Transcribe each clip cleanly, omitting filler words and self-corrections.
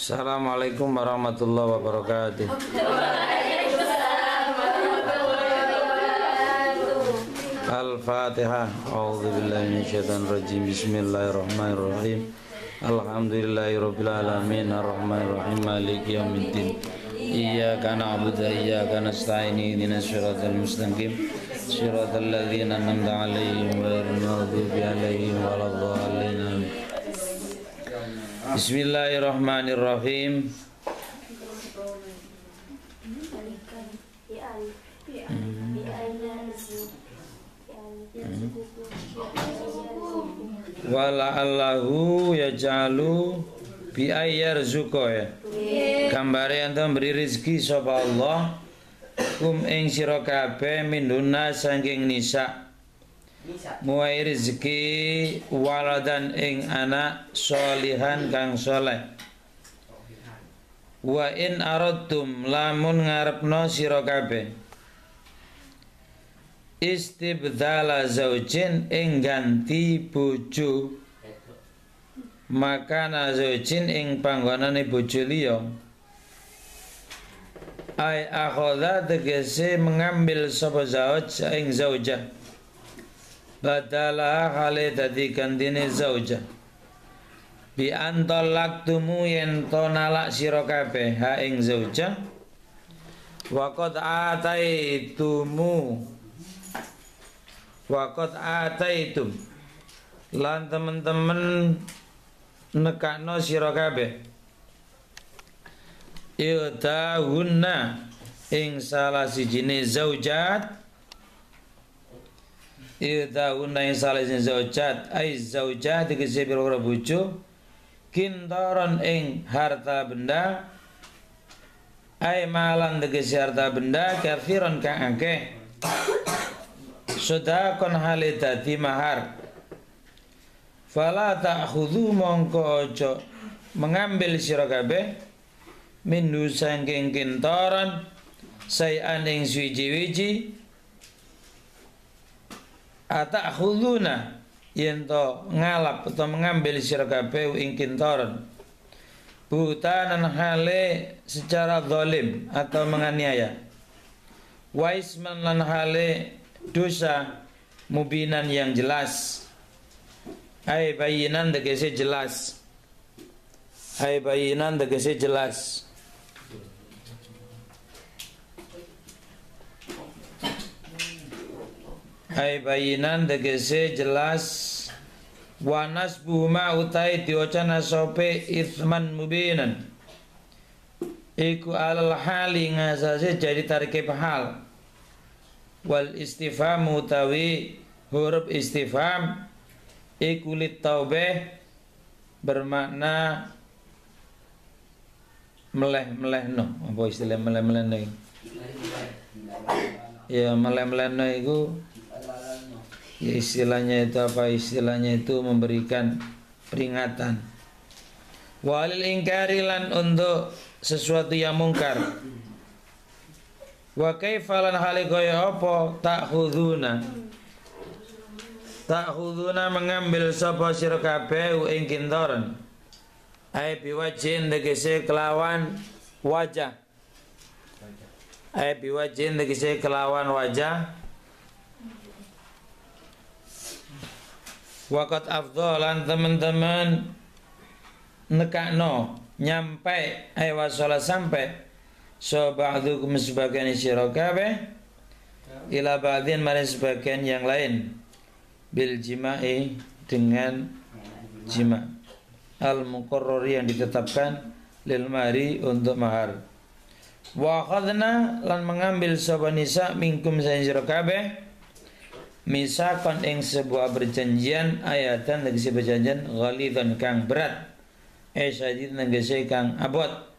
Assalamualaikum warahmatullahi wabarakatuh. Al-Fatihah. A'udzubillahi minasyaitonir rajim. Bismillahirrahmanirrahim. Alhamdulillahirabbil alamin arrahmanir rahim maliki yaumiddin. Iyyaka na'budu wa iyyaka nasta'in ihdinas siratal mustaqim. Siratal ladzina an'amta 'alaihim ghairil maghdubi 'alaihim waladdallin. Bismillahirrahmanirrahim. Wala'allahu yaj'alu bi ayyarzuqa ya. Gambare enten beri rezeki sapa Allah kum ing sira kabeh minduna saking nisa. Muai rezeki waladan ing anak solihan kang soleh. Wa in aradtum lamun ngarepno sira kabeh istibdala zaujin ing ganti bojo makana zaujin ing panggonane bojo liya ai akhadha tegese mengambil sapa zauj ing zaujah badala hale dadi gantine zaujah bi antolaktumu yen to nalak sira kabeh ha ing zaujah wa qad ataitum lan temen-temen nekakno sira kabeh idahunna ing salah sijine zaujat idahunna ing salah sijine zaujat ai zaujat tegese pira-pira bojo kintaron ing harta benda ai malan tegese harta benda kafiron kang akeh sedakon hale dadi mahar fala ta'khudhu mongko aja mengambil sira kabeh minhu saking kintaran sayan ing suwi-wiji ata'khuduna yen to ngalap atau mengambil sira kabeh ing kintaran butanan hale secara zalim atau menganiaya wa isman lan hale dosa mubinan yang jelas ai bayinan tegese jelas ai bayinan tegese jelas ai bayinan tegese jelas wanas buma utai diocana sope ithman mubinan iku alal hali ngasase jadi tarikib hal wal istifham utawi huruf istifham iku litaubeh bermakna meleh-meleh no apa istilah meleh-meleh no ya meleh-meleh no itu ya istilahnya itu apa istilahnya itu memberikan peringatan walil ingkari lan untuk sesuatu yang mungkar wa kaifalan hale kaya apa ta'khuduna mengambil sapa sira kabeh ing kintaran ai biwajin tegese kelawan wajah ai biwajin tegese kelawan wajah waqat afdhalan teman-teman nekakno nyampe ai wasala sampai so ba'dukum sebagian sira kabeh ila ba'din maring sebagian yang lain bil jima'i dengan jima al muqarrar yang ditetapkan lil mari untuk mahar wa akhadna lan mengambil sapa nisa minkum sira kabeh misakon ing sebuah perjanjian ayatan tegese perjanjian ghalidhan kang berat syadid tegese kang abot.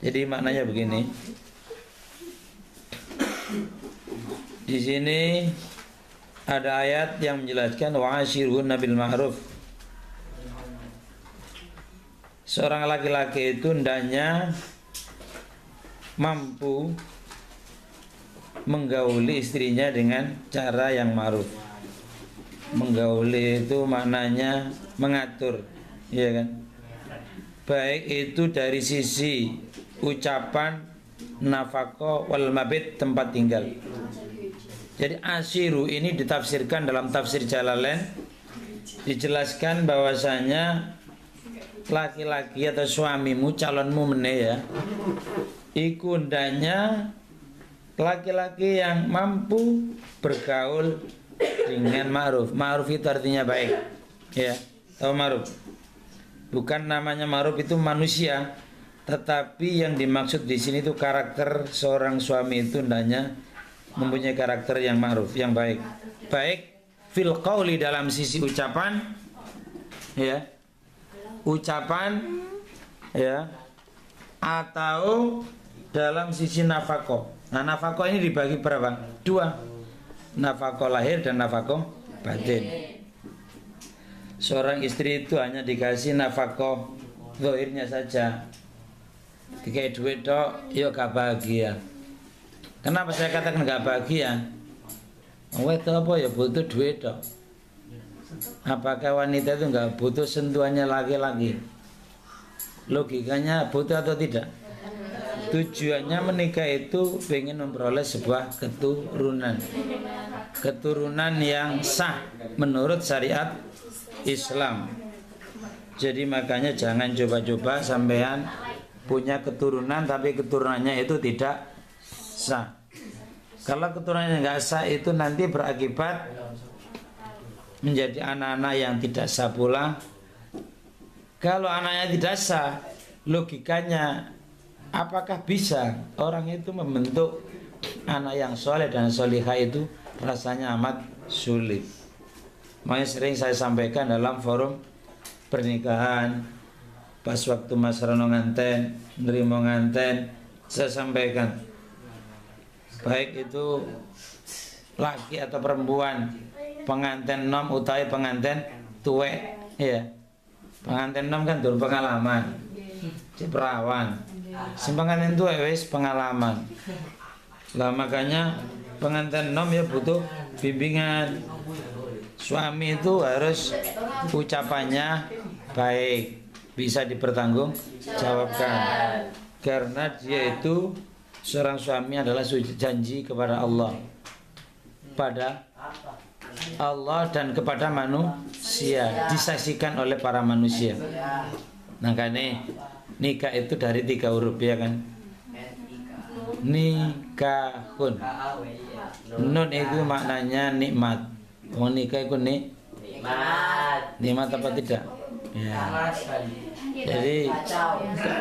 Jadi maknanya begini. Di sini ada ayat yang menjelaskan wa'ashirhunna bil ma'ruf. Seorang laki-laki itu hendaknya mampu menggauli istrinya dengan cara yang ma'ruf. Menggauli itu maknanya mengatur, iya kan? baik itu dari sisi ucapan, nafaqah, wal mabit, tempat tinggal. Jadi ashiru ini ditafsirkan dalam tafsir Jalalain, dijelaskan bahwasanya laki-laki atau suamimu, calonmu meneh ya, iku hendaknya laki-laki yang mampu bergaul dengan ma'ruf. Ma'ruf itu artinya baik. Ya, tahu ma'ruf? Bukan namanya ma'ruf itu manusia, tetapi yang dimaksud di sini itu karakter seorang suami itu hendaknya mempunyai karakter yang ma'ruf, yang baik. Baik fil qauli, dalam sisi ucapan, ya. Ucapan, ya. Atau dalam sisi nafaqah. Nah, nafaqah ini dibagi berapa? Dua. Nafaqah lahir dan nafaqah batin. Seorang istri itu hanya dikasih nafaqah zahirnya saja. Dikai duit tok, yo gak bahagia. Kenapa saya katakan gak bahagia? Itu apa ya, butuh duit tok. Apakah wanita itu gak butuh sentuhannya laki-laki? Logikanya butuh atau tidak? Tujuannya menikah itu ingin memperoleh sebuah keturunan. Keturunan yang sah menurut syariat Islam. Jadi makanya jangan coba-coba sampean punya keturunan tapi keturunannya itu tidak sah. Kalau keturunannya nggak sah itu nanti berakibat menjadi anak-anak yang tidak sah pula. Kalau anaknya tidak sah, logikanya apakah bisa orang itu membentuk anak yang soleh dan solihah? Itu rasanya amat sulit. Makanya sering saya sampaikan dalam forum pernikahan, pas waktu Mas Rono nganten, nerimo nganten, saya sampaikan, baik itu laki atau perempuan, pengantin nom utawi pengantin tuwek, ya. Pengantin nom kan dur pengalaman, perawan. Si pengantin tuwek wis pengalaman. Lah makanya pengantin nom ya butuh bimbingan. Suami itu harus ucapannya baik, bisa dipertanggungjawabkan, karena dia itu seorang suami adalah janji kepada Allah, pada Allah dan kepada manusia, disaksikan oleh para manusia. Makanya nikah itu dari 3 huruf, ya kan? Nikahun. Nun itu maknanya nikmat. Nikah itu nikmat apa tidak? Ya. Jadi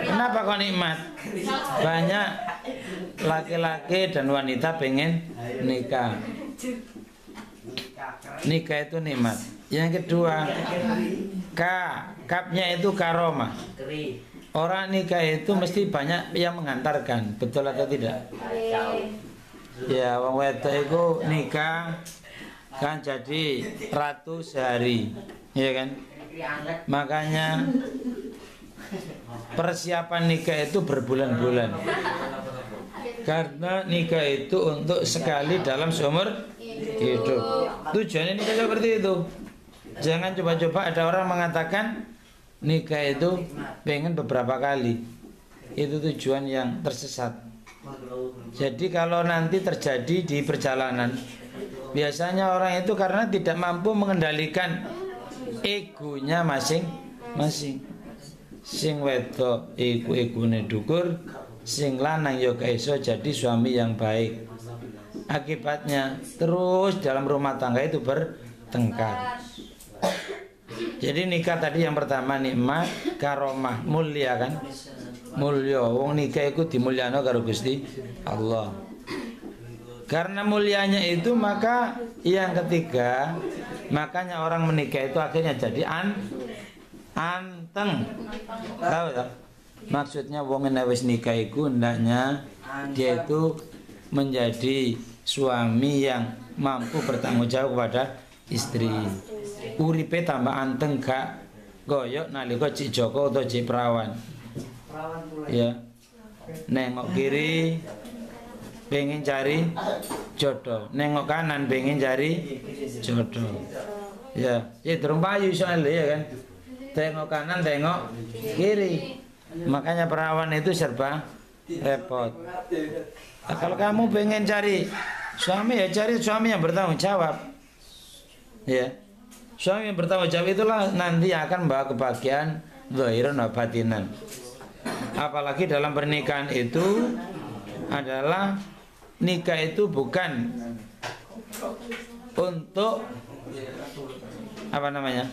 kenapa kok nikmat? Banyak laki-laki dan wanita pengen nikah. Nikah itu nikmat. Yang kedua, kapnya itu karomah. Orang nikah itu mesti banyak yang mengantarkan, betul atau tidak? Ya, wong wedok itu nikah kan jadi ratu sehari, ya kan? Makanya persiapan nikah itu berbulan-bulan. Karena nikah itu untuk sekali dalam seumur hidup. Tujuannya nikah seperti itu. Jangan coba-coba ada orang mengatakan nikah itu pengen beberapa kali. Itu tujuan yang tersesat. Jadi kalau nanti terjadi di perjalanan, biasanya orang itu karena tidak mampu mengendalikan egonya masing-masing. Sing wedok egone dhukur, sing lanang ya iso jadi suami yang baik. Akibatnya terus dalam rumah tangga itu bertengkar. Jadi nikah tadi yang pertama nikmat, karomah, mulia kan? Mulya, wong nikah iku dimulyano karo Gusti Allah. Karena mulianya itu maka yang ketiga, makanya orang menikah itu akhirnya jadi anteng. Tahu tak? Maksudnya wong nek wis nikah iku hendaknya dia itu menjadi suami yang mampu bertanggung jawab kepada istri. Uripe tambah anteng gak goyok nalika cik Joko atau cik perawan. Ya. Nengok kiri pengen cari jodoh, nengok kanan pengen cari jodoh. Ya, ya durung payu soalnya ya kan. tengok kanan, tengok kiri. Makanya perawan itu serba repot. Nah, kalau kamu pengen cari suami, ya cari suami yang bertanggung jawab. Ya, suami yang bertanggung jawab itulah nanti akan membawa kebahagiaan zahiran wa batinan. Apalagi dalam pernikahan itu adalah nikah itu bukan untuk apa namanya?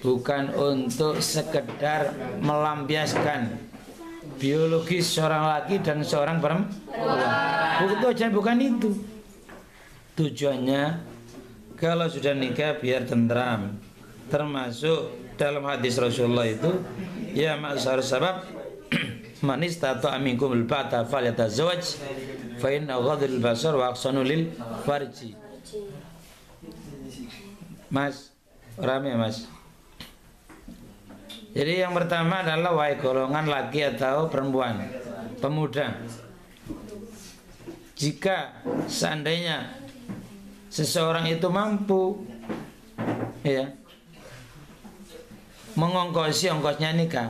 Bukan untuk sekedar melampiaskan biologis seorang laki dan seorang perempuan. Bukan itu. Tujuannya kalau sudah nikah biar tentram. Termasuk dalam hadis Rasulullah itu, ya ma'syar sabab man istata'a minkumul ba'ata falyatazawwaj fa inna ghadul basar wa ahsanu lil farji. Mas, rame Mas. Jadi yang pertama adalah wahai golongan laki atau perempuan, pemuda. Jika seandainya seseorang itu mampu ya mengongkosi ongkosnya nikah,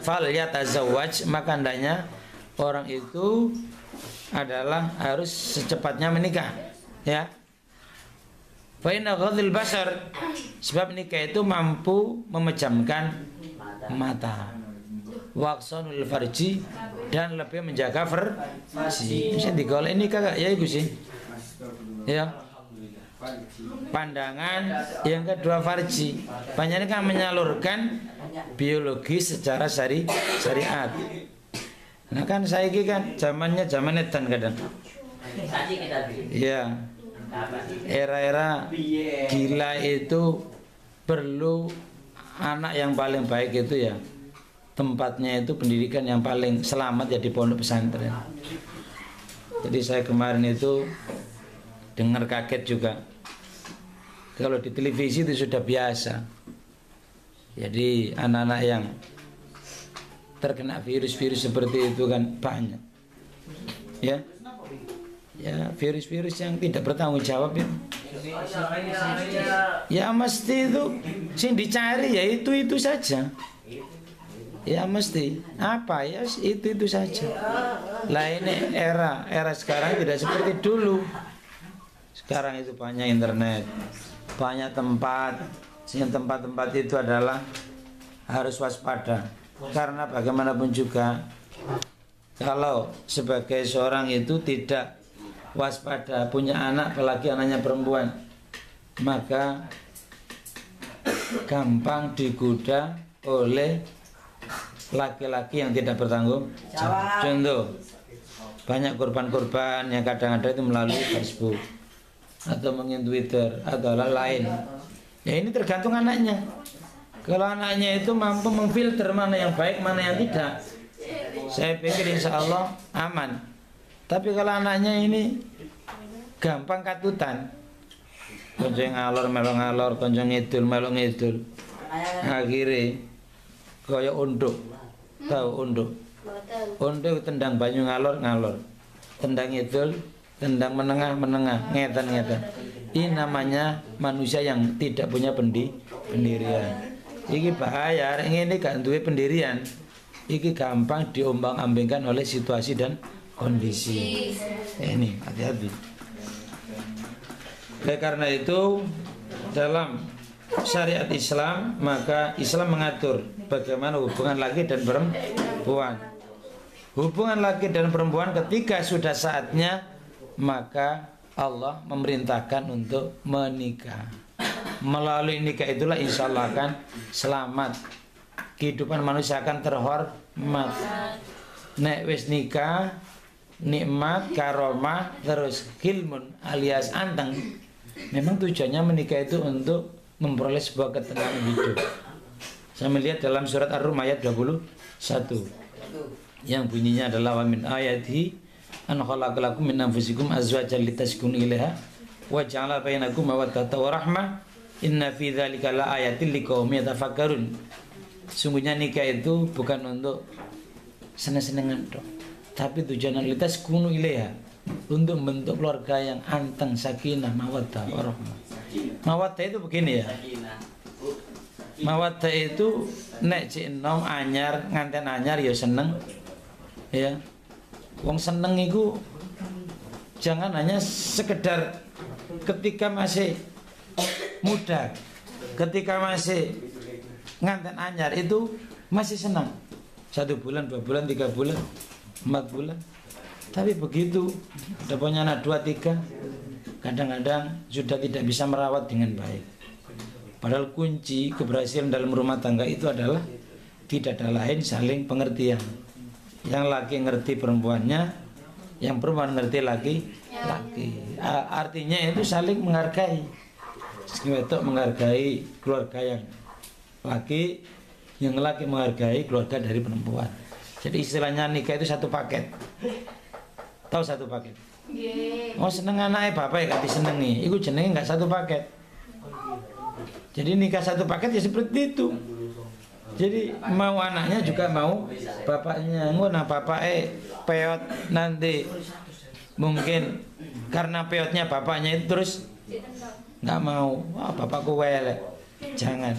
falyatazawwaj, maka hendaknya orang itu adalah harus secepatnya menikah, ya. Fa inna ghadhil basar, sebab nikah itu mampu memejamkan mata. Waqsanul farji, dan lebih menjaga farji. Bisa digolek nikah ya ibu sih. Ya. Pandangan yang kedua farji. Banyak kan menyalurkan biologi secara syariat. Nah kan saya ini kan zamannya zaman edan kadang. Ya. Era-era gila itu perlu anak yang paling baik itu ya tempatnya itu pendidikan yang paling selamat ya di pondok pesantren. Jadi saya kemarin itu dengar kaget juga. Kalau di televisi itu sudah biasa. Jadi anak-anak yang terkena virus-virus seperti itu kan banyak. Ya. Ya virus-virus yang tidak bertanggung jawab itu. Ya mesti itu sing dicari ya itu saja. Ya mesti apa ya itu saja. Lah ini era sekarang tidak seperti dulu. Sekarang itu banyak internet, banyak tempat. Yang tempat-tempat itu adalah harus waspada. Karena bagaimanapun juga kalau sebagai seorang itu tidak waspada, punya anak apalagi anaknya perempuan, maka gampang digoda oleh laki-laki yang tidak bertanggung jawab. Contoh, banyak korban-korban yang kadang-kadang itu melalui Facebook atau mungkin Twitter atau lain. Ya ini tergantung anaknya. Kalau anaknya itu mampu memfilter mana yang baik, mana yang tidak, saya pikir insya Allah aman. Tapi kalau anaknya ini gampang katutan, konco ngalor melok ngalor, konco ngidul melok ngidul, akhirnya kaya unduk, tahu unduk? Unduk tendang banyu ngalor ngalor, tendang ngidul, tendang menengah menengah, ngetan ngetan. Ini namanya manusia yang tidak punya pendirian. Iki bahaya, ini gak duwe pendirian. Iki gampang diombang-ambingkan oleh situasi dan kondisi. Ini hati-hati. Karena itu dalam syariat Islam, maka Islam mengatur bagaimana hubungan laki dan perempuan. Hubungan laki dan perempuan ketika sudah saatnya, maka Allah memerintahkan untuk menikah. Melalui nikah itulah insya Allah akan selamat. Kehidupan manusia akan terhormat. Nek wis nikah, nikmat, karomah, terus hilmun alias anteng. Memang tujuannya menikah itu untuk memperoleh sebuah ketenangan hidup. Saya melihat dalam surat Ar-Rum ayat 21 yang bunyinya adalah wa min ayatihi an khalaqalakum min anfusikum azwajan litaskunu ilaiha wa ja'ala bainakum mawaddatan wa rahmah inna fi dzalika laayatil liqaumin yatafakkarun. Sungguhnya nikah itu bukan untuk seneng-senengan dong, tapi tujuan litaskunu ilaiha, untuk membentuk keluarga yang anteng, sakinah, mawaddah, warahmah. Mawaddah itu begini ya. Mawaddah itu nek cek enom anyar nganten anyar ya seneng. Ya. Wong seneng iku jangan hanya sekedar ketika masih muda, ketika masih nganten anyar itu masih senang. 1 bulan, 2 bulan, 3 bulan, 4 bulan. Tapi begitu udah punya anak 2, 3, kadang-kadang sudah tidak bisa merawat dengan baik. Padahal kunci keberhasilan dalam rumah tangga itu adalah tidak ada lain saling pengertian. Yang laki ngerti perempuannya, yang perempuan ngerti laki. Artinya itu saling menghargai. Wedok menghargai keluarga yang laki, yang laki menghargai keluarga dari perempuan. Jadi istilahnya nikah itu satu paket. Tahu satu paket? Oh seneng anaknya bapak ya gak disenengi. Iku jenenge gak satu paket. Jadi nikah satu paket ya seperti itu. Jadi mau anaknya juga mau bapaknya. Nah bapaknya peot nanti mungkin karena peotnya bapaknya itu terus nggak mau. Wah bapakku welek. Jangan.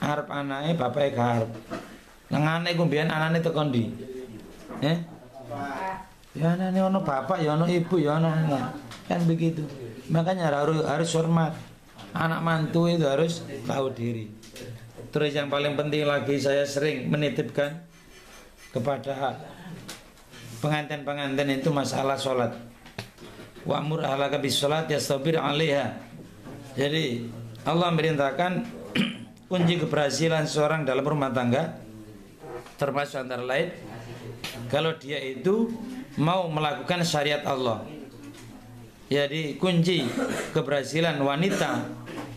Arep anaknya bapaknya garep. Nengane kumbian anaknya tekan di. Ya anaknya ono bapak, ya ono ibu, ya ono anak. Kan begitu. Makanya harus hormat. Anak mantu itu harus tahu diri. Terus yang paling penting lagi saya sering menitipkan kepada pengantin-pengantin itu masalah sholat. Wa'mur ahlaka bis sholat yastabir 'alaiha. Jadi Allah merintahkan kunci keberhasilan seorang dalam rumah tangga termasuk antara lain kalau dia itu mau melakukan syariat Allah. Jadi kunci keberhasilan wanita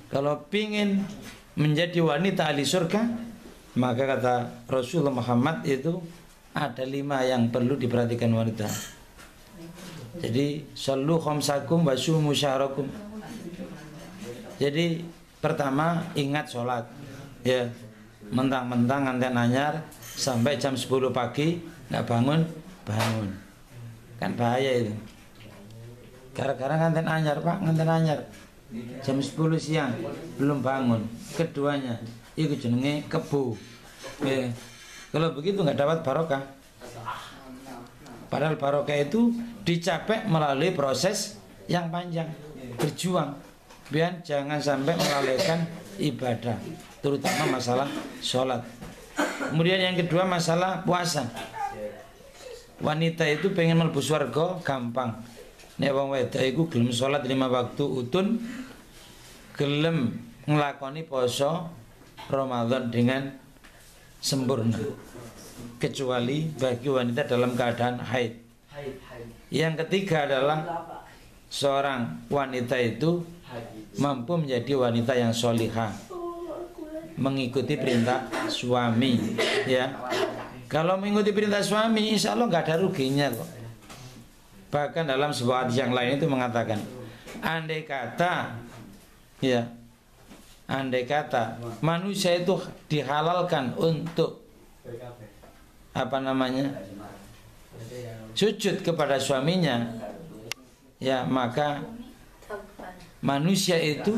kalau pingin menjadi wanita ahli surga, maka kata Rasulullah Muhammad itu ada 5 yang perlu diperhatikan wanita. Jadi sallu khamsakum wa sumu syahrakum. Jadi pertama ingat sholat. Ya, mentang-mentang nganten anyar sampai jam 10 pagi nggak bangun. Kan bahaya itu. Gara-gara nganten anyar pak, nganten anyar jam 10 siang belum bangun. Keduanya itu jenenge kebu. Kalau begitu nggak dapat barokah. Padahal barokah itu dicapai melalui proses yang panjang, berjuang. Biar jangan sampai melalaikan ibadah, terutama masalah sholat. Kemudian yang kedua masalah puasa. Wanita itu pengen mlebu swarga gampang. Nek wong wedok iku gelem salat 5 waktu utun, gelem nglakoni poso Ramadan dengan sempurna. Kecuali bagi wanita dalam keadaan haid. Yang ketiga adalah seorang wanita itu mampu menjadi wanita yang solihah, mengikuti perintah suami. Ya, kalau mengikuti perintah suami, insya Allah nggak ada ruginya kok. Bahkan dalam sebuah hadis yang lain itu mengatakan, andai kata manusia itu dihalalkan untuk sujud kepada suaminya, ya maka manusia itu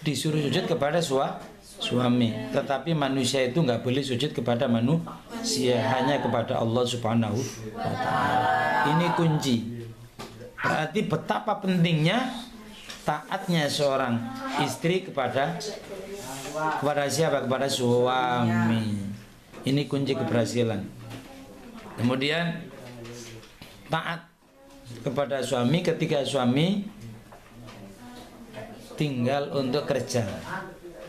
disuruh sujud kepada suami. Tetapi manusia itu nggak boleh sujud kepada manusia, hanya kepada Allah Subhanahu wa ta'ala. Ini kunci. Berarti betapa pentingnya taatnya seorang istri kepada siapa? Kepada suami. Ini kunci keberhasilan. Kemudian taat kepada suami ketika suami tinggal untuk kerja.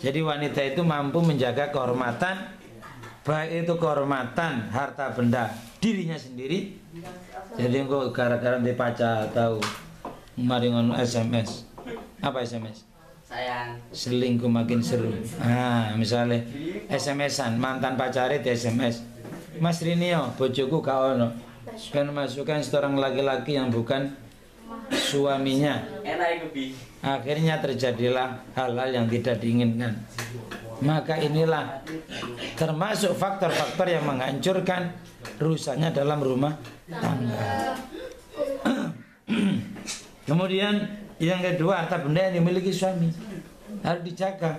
Jadi wanita itu mampu menjaga kehormatan, baik itu kehormatan harta benda dirinya sendiri. Jadi engko gara-gara di pacar tahu mari ngono SMS. Apa SMS? Sayang. Selingkuh makin seru. Misalnya SMS-an mantan pacare di SMS. Mas Rinio, bojoku gak ono. Ben masukkan seorang laki-laki yang bukan suaminya. Akhirnya terjadilah hal-hal yang tidak diinginkan. Maka inilah termasuk faktor-faktor yang menghancurkan rusaknya dalam rumah tangga. Kemudian yang kedua, harta benda yang dimiliki suami harus dijaga.